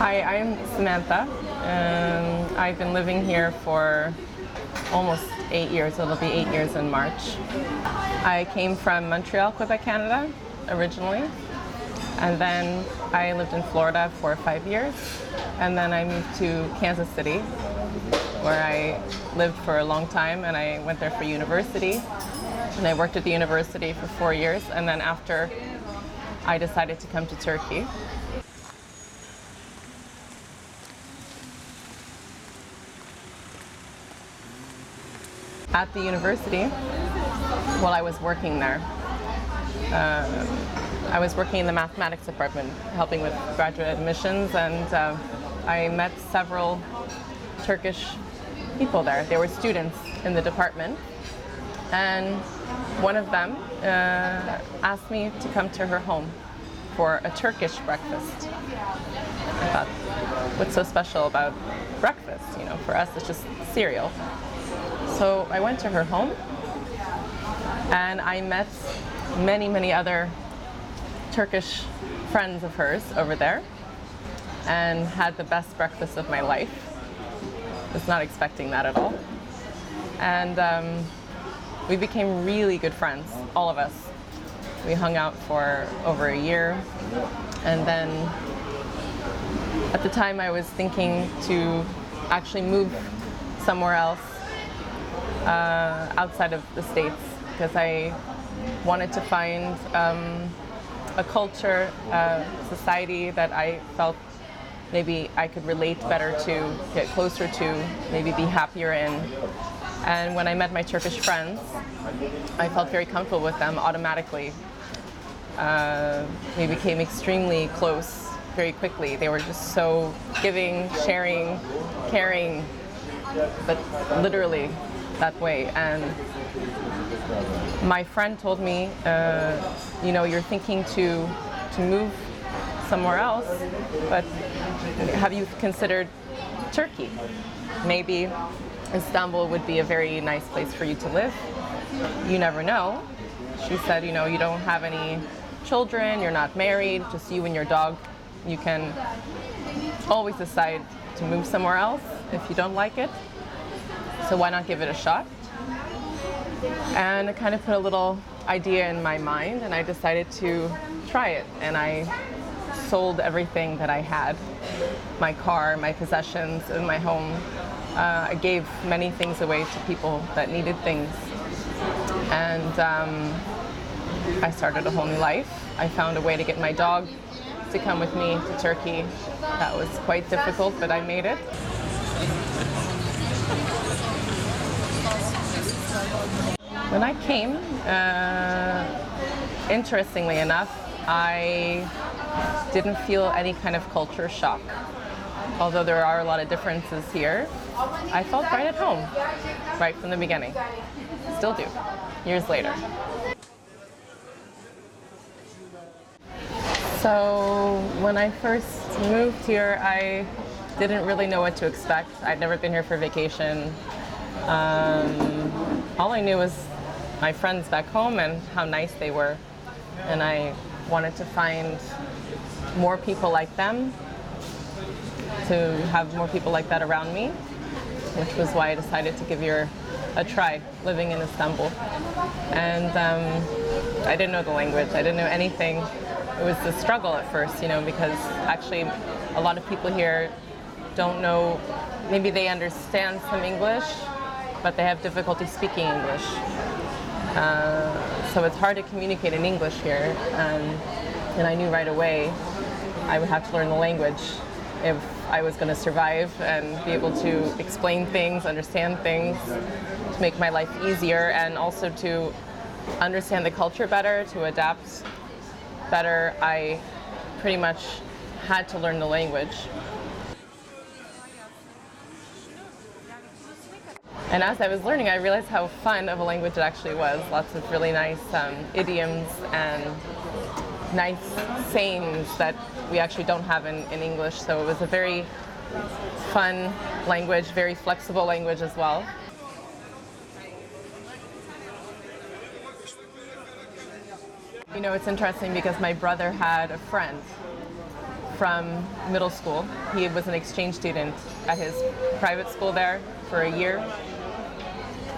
Hi, I'm Samantha. I've been living here for almost 8 years. It'll be 8 years in March. I came from Montreal, Quebec, Canada, originally. And then I lived in Florida for 5 years. And then I moved to Kansas City, where I lived for a long time, and I went there for university. And I worked at the university for 4 years. And then after, I decided to come to Turkey. At the university, while I was working there, I was working in the mathematics department, helping with graduate admissions, and I met several Turkish people there. They were students in the department, and one of them asked me to come to her home for a Turkish breakfast. I thought, what's so special about breakfast? You know, for us it's just cereal. So I went to her home, and I met many other Turkish friends of hers over there, and had the best breakfast of my life. I was not expecting that at all. And we became really good friends, all of us. We hung out for over a year, and then at the time I was thinking to actually move somewhere else outside of the States, because I wanted to find a culture, society that I felt maybe I could relate better to, get closer to, maybe be happier in. And when I met my Turkish friends, I felt very comfortable with them automatically. We became extremely close very quickly. They were just so giving, sharing, caring, but literally that way. And my friend told me, you know, you're thinking to move somewhere else, but have you considered Turkey? Maybe Istanbul would be a very nice place for you to live. You never know. She said, you know, you don't have any children, you're not married, just you and your dog. You can always decide to move somewhere else if you don't like it. So why not give it a shot? And it kind of put a little idea in my mind, and I decided to try it. And I sold everything that I had, my car, my possessions, and my home. I gave many things away to people that needed things. And I started a whole new life. I found a way to get my dog to come with me to Turkey. That was quite difficult, but I made it. When I came, interestingly enough, I didn't feel any kind of culture shock. Although there are a lot of differences here, I felt right at home, right from the beginning. Still do, years later. So when I first moved here, I didn't really know what to expect. I'd never been here for vacation. All I knew was my friends back home and how nice they were. And I wanted to find more people like them, to have more people like that around me, which was why I decided to give it a try, living in Istanbul. And I didn't know the language, I didn't know anything. It was a struggle at first, you know, because actually a lot of people here don't know, maybe they understand some English, but they have difficulty speaking English. So it's hard to communicate in English here, and I knew right away I would have to learn the language if I was going to survive and be able to explain things, understand things, to make my life easier, and also to understand the culture better, to adapt better. I pretty much had to learn the language. And as I was learning, I realized how fun of a language it actually was. Lots of really nice idioms and nice sayings that we actually don't have in English. So it was a very fun language, very flexible language as well. You know, it's interesting because my brother had a friend from middle school. He was an exchange student at his private school there for a year.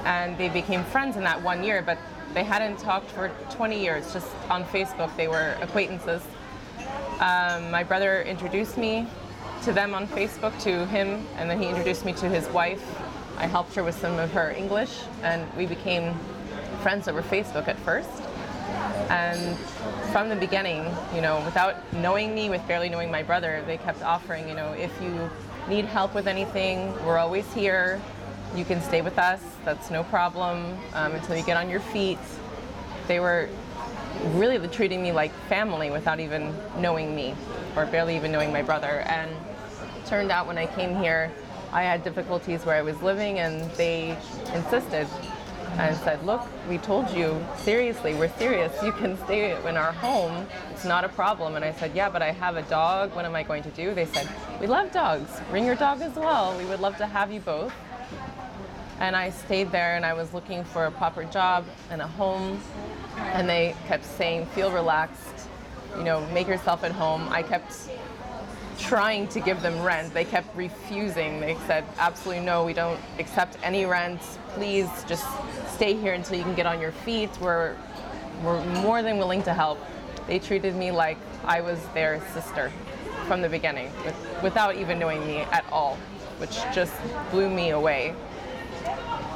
And they became friends in that 1 year, but they hadn't talked for 20 years, just on Facebook. They were acquaintances. My brother introduced me to them on Facebook, to him, and then he introduced me to his wife. I helped her with some of her English, and we became friends over Facebook at first. And from the beginning, you know, without knowing me, with barely knowing my brother, they kept offering, you know, if you need help with anything, we're always here. You can stay with us, that's no problem, until you get on your feet. They were really treating me like family without even knowing me, or barely even knowing my brother. And it turned out when I came here, I had difficulties where I was living, and they insisted and said, look, we told you, seriously, we're serious, you can stay in our home, it's not a problem. And I said, yeah, but I have a dog, what am I going to do? They said, we love dogs, bring your dog as well, we would love to have you both. And I stayed there, and I was looking for a proper job and a home, and they kept saying, feel relaxed, you know, make yourself at home. I kept trying to give them rent. They kept refusing. They said, absolutely no, we don't accept any rent. Please just stay here until you can get on your feet. We're more than willing to help. They treated me like I was their sister from the beginning, without even knowing me at all, which just blew me away.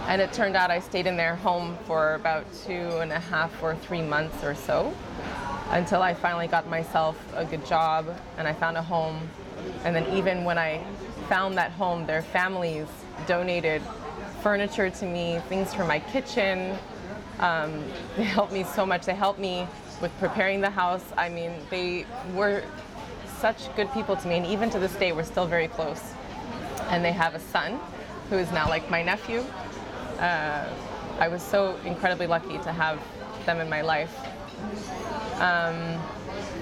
And it turned out I stayed in their home for about 2.5 or 3 months or so, until I finally got myself a good job and I found a home. And then even when I found that home, their families donated furniture to me, things for my kitchen. They helped me so much. They helped me with preparing the house. I mean, they were such good people to me, and even to this day, we're still very close. And they have a son who is now like my nephew. I was so incredibly lucky to have them in my life.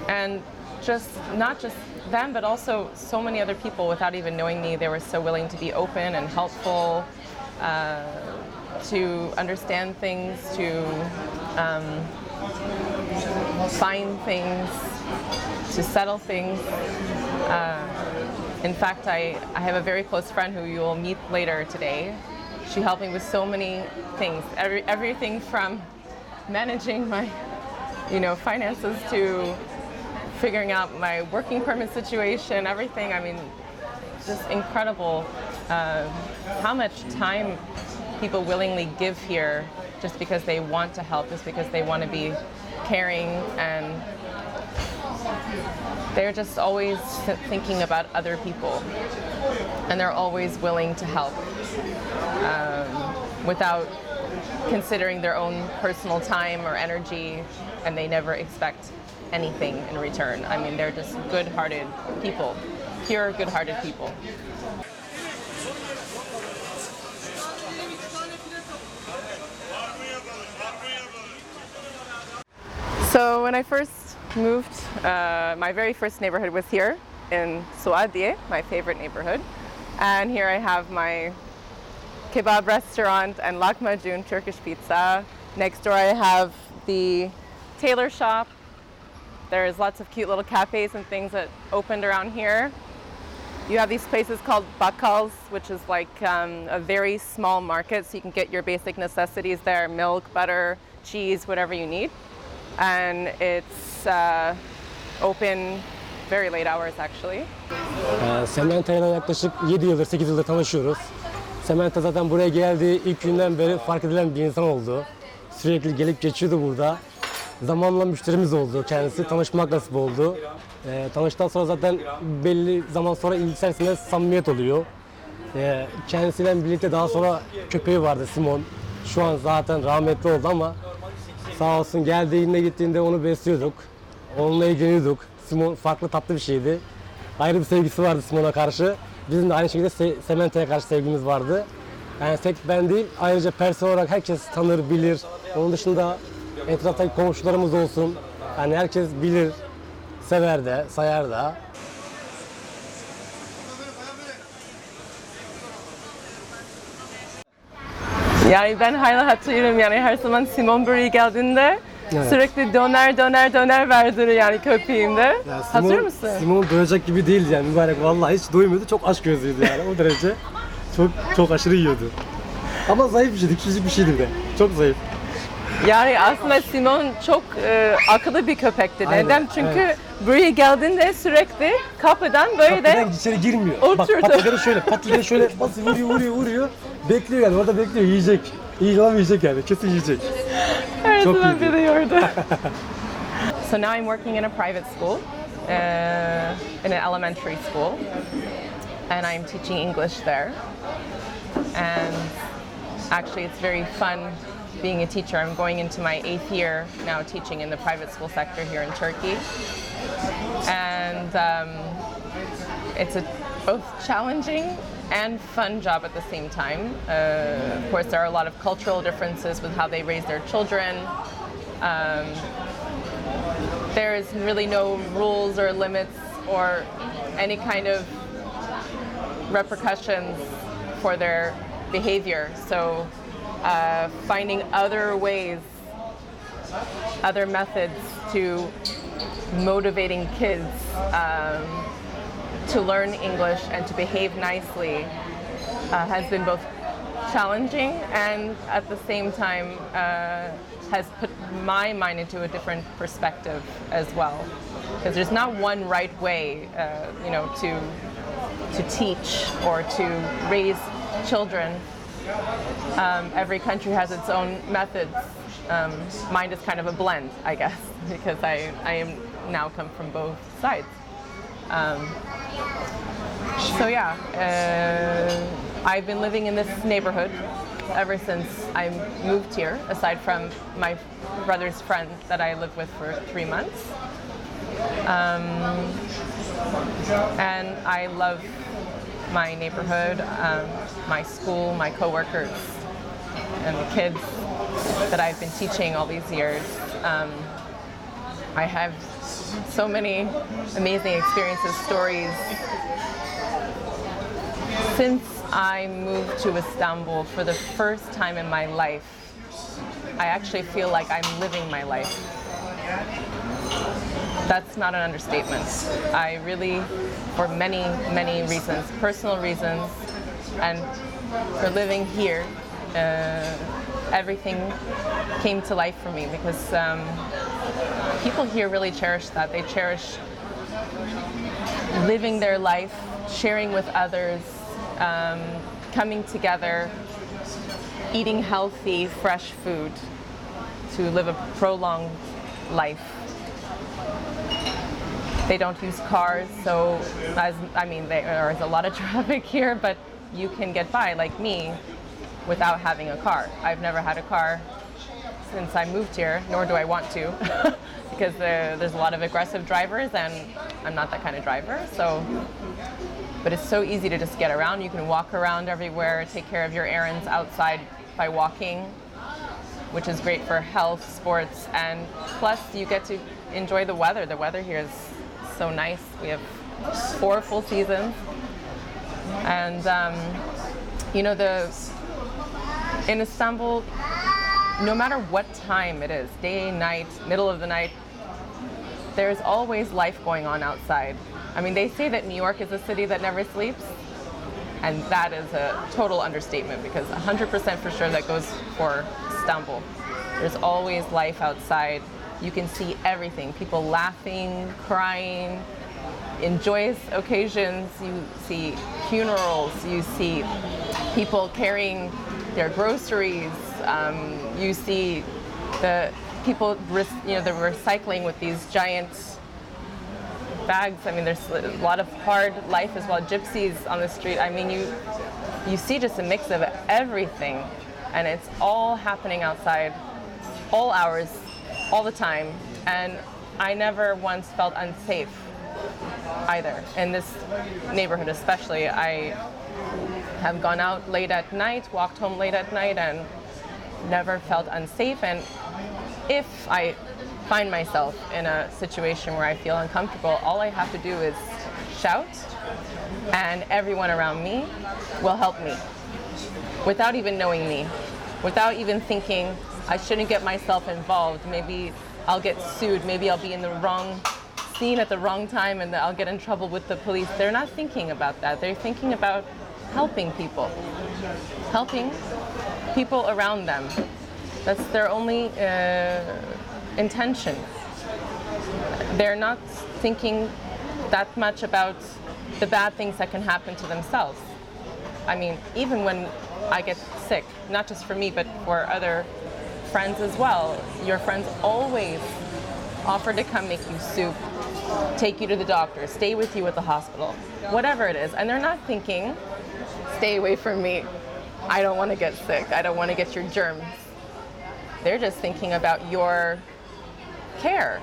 And just not just them, but also so many other people without even knowing me. They were so willing to be open and helpful, to understand things, to find things, to settle things. In fact, I have a very close friend who you will meet later today. She helped me with so many things, everything from managing my, you know, finances to figuring out my working permit situation, everything. I mean, just incredible how much time people willingly give here just because they want to help, just because they want to be caring, and they're just always thinking about other people, and they're always willing to help without considering their own personal time or energy, and they never expect anything in return. I mean, they're just good-hearted people, pure good-hearted people. So when I first moved, my very first neighborhood was here in Suadiye, my favorite neighborhood. And here I have my kebab restaurant and lahmacun Turkish pizza. Next door I have the tailor shop. There's lots of cute little cafes and things that opened around here. You have these places called bakkals, which is like a very small market, so you can get your basic necessities there, milk, butter, cheese, whatever you need. And it's open very late hours actually. Samantha ile yaklaşık 7 yıldır, 8 yıldır tanışıyoruz. Samantha zaten buraya geldiği ilk günden beri fark edilen bir insan oldu. Sürekli gelip geçiyordu burada. Zamanla müşterimiz oldu kendisi, tanışmak nasip oldu. Tanıştıktan sonra zaten belli zaman sonra içerisinde samimiyet oluyor. Kendisiyle birlikte daha sonra köpeği vardı, Simon. Şu an zaten rahmetli oldu ama sağ olsun geldiğinde gittiğinde onu besliyorduk. Onunla ilgileniyorduk. Simon farklı, tatlı bir şeydi. Ayrı bir sevgisi vardı Simon'a karşı. Bizim de aynı şekilde Samantha'ya karşı sevgimiz vardı. Yani tek ben değil, ayrıca personel olarak herkes tanır, bilir. Onun dışında etraftaki komşularımız olsun. Yani herkes bilir, sever de, sayar da. Yani ben hala hatırlıyorum, yani her zaman Simon buraya geldiğinde Evet. Sürekli döner verdiriyor yani köpeğimde. Ya Hazır mısın? Simon doyacak gibi değildi yani mübarek, vallahi hiç doymuyordu, çok aç gözlüydü yani o derece. Çok aşırı yiyordu. Ama zayıf bir şeydi, küçücük bir şeydi bir de. Çok zayıf. Yani aslında Simon çok akıllı bir köpekti. Aynen, Neden? Çünkü evet. buraya geldiğinde sürekli kapıdan böyle Kapıdan içeri girmiyor. Bak oturdu. patileri şöyle basıyor, vuruyor. Bekliyor yani, orada bekliyor, yiyecek. Yiyecek yani, kesin yiyecek. Her Çok zaman iyiydi. biliyordu. So now I'm working in a private school, in an elementary school, and I'm teaching English there. And actually it's very fun being a teacher. I'm going into my 8th year now teaching in the private school sector here in Turkey. And it's a both challenging and fun job at the same time. Of course, there are a lot of cultural differences with how they raise their children. There is really no rules or limits or any kind of repercussions for their behavior. So finding other ways, other methods to motivating kids to learn English and to behave nicely has been both challenging and at the same time has put my mind into a different perspective as well. Because there's not one right way, to teach or to raise children. Every country has its own methods. Mine is kind of a blend, I guess, because I am now come from both sides. I've been living in this neighborhood ever since I moved here, aside from my brother's friend that I lived with for 3 months. And I love my neighborhood, my school, my coworkers, and the kids that I've been teaching all these years. I have so many amazing experiences, stories. Since I moved to Istanbul for the first time in my life, I actually feel like I'm living my life. That's not an understatement. I really, for many, many reasons, personal reasons, and for living here, everything came to life for me because people here really cherish that. They cherish living their life, sharing with others, coming together, eating healthy, fresh food to live a prolonged life. They don't use cars, so there is a lot of traffic here, but you can get by, like me, without having a car. I've never had a car since I moved here, nor do I want to, because there's a lot of aggressive drivers, and I'm not that kind of driver. But it's so easy to just get around. You can walk around everywhere, take care of your errands outside by walking, which is great for health, sports, and plus you get to enjoy the weather. The weather here is so nice. We have 4 full seasons, and in Istanbul, no matter what time it is, day, night, middle of the night, there's always life going on outside. I mean, they say that New York is a city that never sleeps, and that is a total understatement because 100% for sure that goes for Istanbul. There's always life outside. You can see everything, people laughing, crying, in joyous occasions. You see funerals, you see people carrying their groceries, you see the people, they're recycling with these giant bags. I mean, there's a lot of hard life as well. Gypsies on the street. I mean, you see just a mix of everything, and it's all happening outside, all hours, all the time. And I never once felt unsafe either in this neighborhood, especially. I have gone out late at night, walked home late at night, and never felt unsafe. And if I find myself in a situation where I feel uncomfortable, all I have to do is shout, and everyone around me will help me without even knowing me, without even thinking I shouldn't get myself involved. Maybe I'll get sued. Maybe I'll be in the wrong scene at the wrong time and I'll get in trouble with the police. They're not thinking about that. They're thinking about helping people around them. That's their only intention. They're not thinking that much about the bad things that can happen to themselves. I mean, even when I get sick, not just for me, but for other friends as well, your friends always offer to come make you soup, take you to the doctor, stay with you at the hospital, whatever it is. And they're not thinking, stay away from me. I don't want to get sick. I don't want to get your germs. They're just thinking about your care.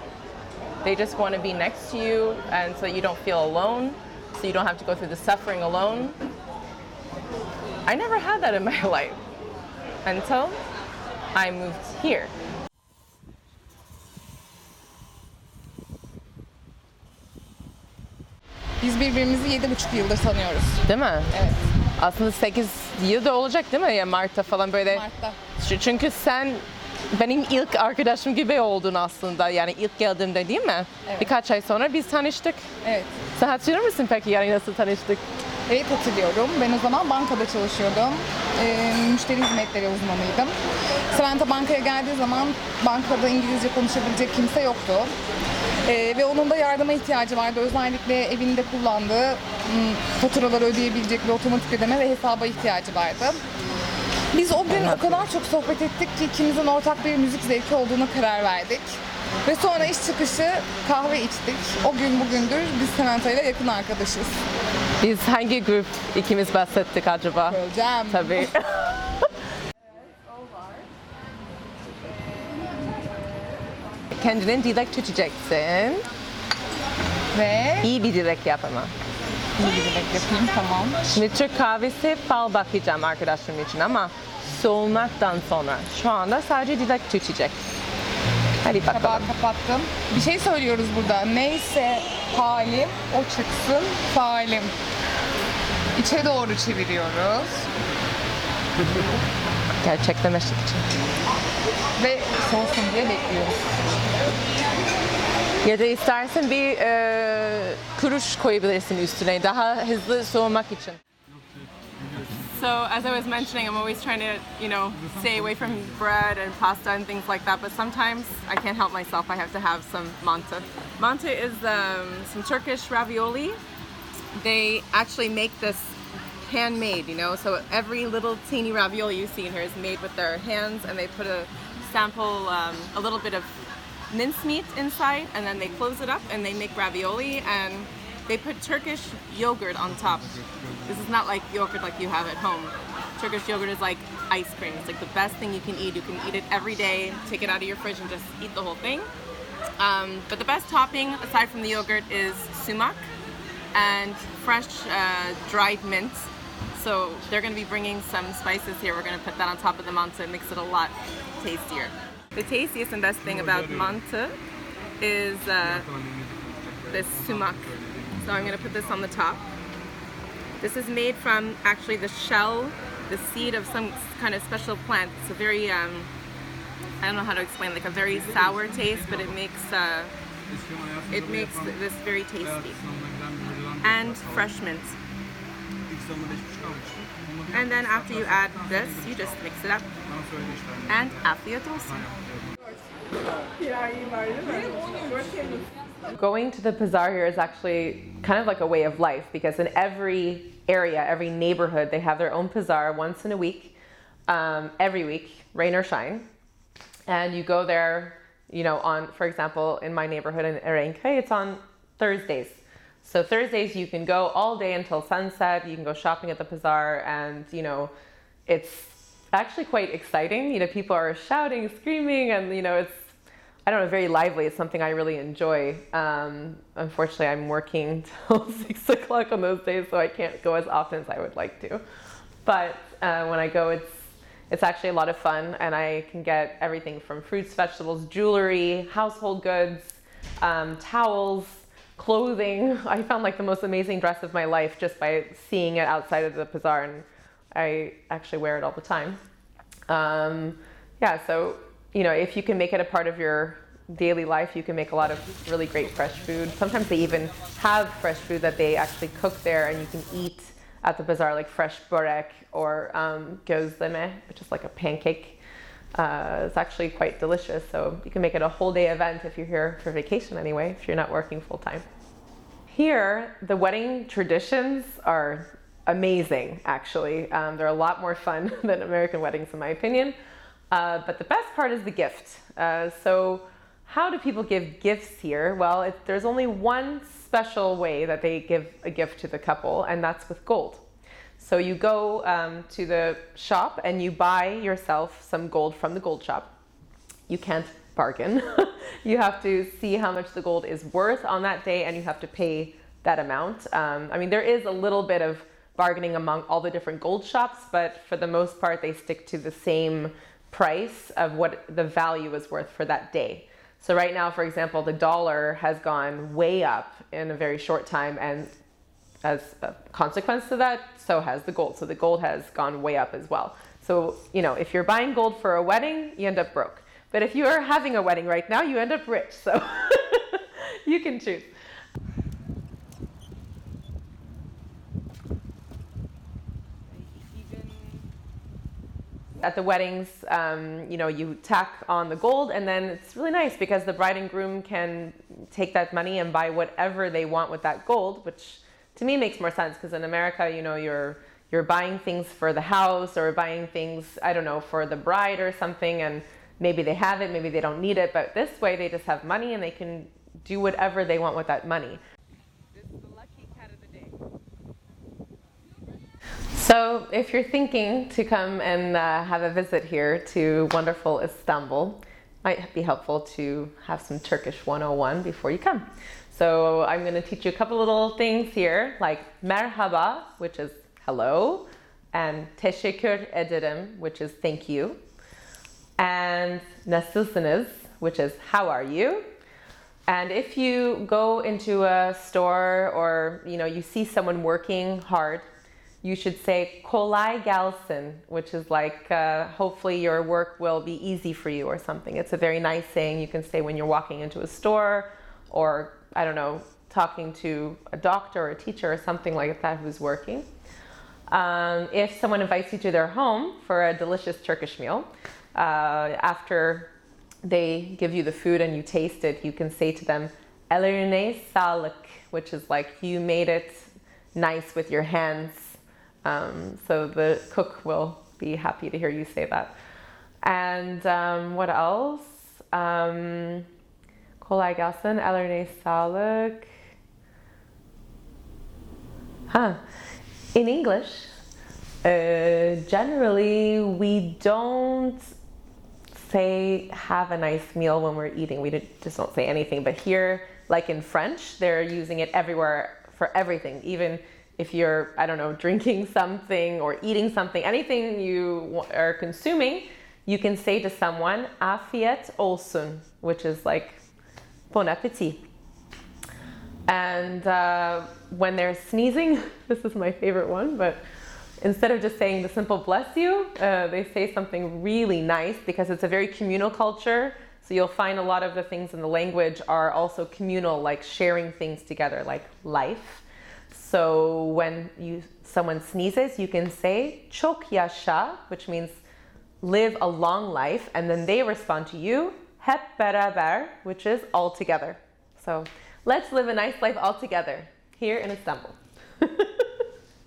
They just want to be next to you and so that you don't feel alone, so you don't have to go through the suffering alone. I never had that in my life until I moved here. Biz birbirimizi 7,5 yıldır tanıyoruz. Değil mi? Evet. Aslında 8 yıl da olacak değil mi? Ya Mart'ta falan böyle. Mart'ta. Çünkü sen benim ilk arkadaşım gibi oldun aslında. Yani ilk geldiğimde değil mi? Evet. Birkaç ay sonra biz tanıştık. Evet. Sen hatırlıyor musun peki yani nasıl tanıştık? Evet, hatırlıyorum. Ben o zaman bankada çalışıyordum. Müşteri hizmetleri uzmanıydım. Samantha bankaya geldiği zaman bankada İngilizce konuşabilecek kimse yoktu. Ve onun da yardıma ihtiyacı vardı. Özellikle evinde kullandığı faturaları ödeyebilecek bir otomatik ödeme ve hesaba ihtiyacı vardı. Biz o gün o kadar çok sohbet ettik ki ikimizin ortak bir müzik zevki olduğuna karar verdik. Ve sonra iş çıkışı kahve içtik. O gün bugündür biz Samantha ile yakın arkadaşız. Biz hangi grup ikimiz bahsettik acaba? Söyleyeceğim. Tabii. Kendinin dilek tutacaksın. Ve İyi bir dilek yap ama. iyi bir dilek yapayım, tamam. Şimdi Türk kahvesi fal bakacağım arkadaşlarım için ama soğumaktan sonra şu anda sadece dilek tutacak. Hadi Tabağı bakalım. kapattım. Bir şey söylüyoruz burada. Neyse halim, o çıksın falim. İçe doğru çeviriyoruz. Gerçekleşmek için. Ve soğusun diye bekliyoruz. Ya da istersen bir kuruş koyabilirsin üstüne daha hızlı soğumak için. So as I was mentioning, I'm always trying to, stay away from bread and pasta and things like that. But sometimes I can't help myself. I have to have some manta. Manta is some Turkish ravioli. They actually make this handmade, So every little teeny ravioli you see in here is made with their hands, and they put a little bit of mincemeat inside, and then they close it up and they make ravioli, and they put Turkish yogurt on top. This is not like yogurt like you have at home. Turkish yogurt is like ice cream. It's like the best thing you can eat. You can eat it every day, take it out of your fridge and just eat the whole thing. But the best topping, aside from the yogurt, is sumac and fresh dried mint. So they're going to be bringing some spices here. We're going to put that on top of the manta and mix it a lot tastier. The tastiest and best thing about manta is this sumac. So I'm going to put this on the top. This is made from actually the shell, the seed of some kind of special plant. It's a very, I don't know how to explain, like a very sour taste, but it makes this very tasty. And fresh mint. And then after you add this, you just mix it up. And afiyet olsun. Going to the bazaar here is actually kind of like a way of life, because in every area, every neighborhood, they have their own bazaar once in a week, every week, rain or shine. And you go there, for example, in my neighborhood in Erenköy, it's on Thursdays. So Thursdays you can go all day until sunset, you can go shopping at the bazaar, and it's actually quite exciting. People are shouting, screaming, and it's, I don't know, very lively. It's something I really enjoy. Unfortunately, I'm working till 6 o'clock on those days, so I can't go as often as I would like to. But when I go, it's actually a lot of fun, and I can get everything from fruits, vegetables, jewelry, household goods, towels, clothing. I found like the most amazing dress of my life just by seeing it outside of the bazaar, and I actually wear it all the time. So if you can make it a part of your daily life, you can make a lot of really great fresh food. Sometimes they even have fresh food that they actually cook there and you can eat at the bazaar, like fresh börek or gözleme, which is like a pancake. It's actually quite delicious. So you can make it a whole day event if you're here for vacation anyway, if you're not working full time. Here, the wedding traditions are amazing, actually. They're a lot more fun than American weddings, in my opinion. But the best part is the gift. So how do people give gifts here? Well, there's only one special way that they give a gift to the couple, and that's with gold. So you go to the shop and you buy yourself some gold from the gold shop. You can't bargain. You have to see how much the gold is worth on that day, and you have to pay that amount. I mean, there is a little bit of bargaining among all the different gold shops, but for the most part, they stick to the same price of what the value is worth for that day. So right now, for example, the dollar has gone way up in a very short time, and as a consequence to that, so has the gold. So the gold has gone way up as well. So, if you're buying gold for a wedding, you end up broke. But if you are having a wedding right now, you end up rich. So you can choose. At the weddings, you tack on the gold, and then it's really nice because the bride and groom can take that money and buy whatever they want with that gold, which to me makes more sense because in America, you're buying things for the house or buying things, I don't know, for the bride or something, and maybe they have it, maybe they don't need it, but this way they just have money and they can do whatever they want with that money. This is the lucky cat of the day. So if you're thinking to come and have a visit here to wonderful Istanbul, might be helpful to have some Turkish 101 before you come. So I'm going to teach you a couple little things here, like merhaba, which is hello, and teşekkür ederim, which is thank you, and nasılsınız, which is how are you. And if you go into a store or you see someone working hard, you should say kolay gelsin, which is like hopefully your work will be easy for you or something. It's a very nice saying you can say when you're walking into a store or, I don't know, talking to a doctor or a teacher or something like that who's working. If someone invites you to their home for a delicious Turkish meal, after they give you the food and you taste it, you can say to them, ellerine sağlık, which is like you made it nice with your hands. So the cook will be happy to hear you say that. And what else? Kolay gelsin, ellerine sağlık. In English, generally we don't say have a nice meal when we're eating. We just don't say anything. But here, like in French, they're using it everywhere for everything. Even if you're, I don't know, drinking something or eating something, anything you are consuming, you can say to someone, afiyet olsun, which is like, bon appétit. And when they're sneezing, this is my favorite one, but instead of just saying the simple bless you, they say something really nice because it's a very communal culture. So you'll find a lot of the things in the language are also communal, like sharing things together, like life. So when someone sneezes, you can say çok yaşa, which means live a long life, and then they respond to you, hep beraber, which is all together. So let's live a nice life all together here in Istanbul.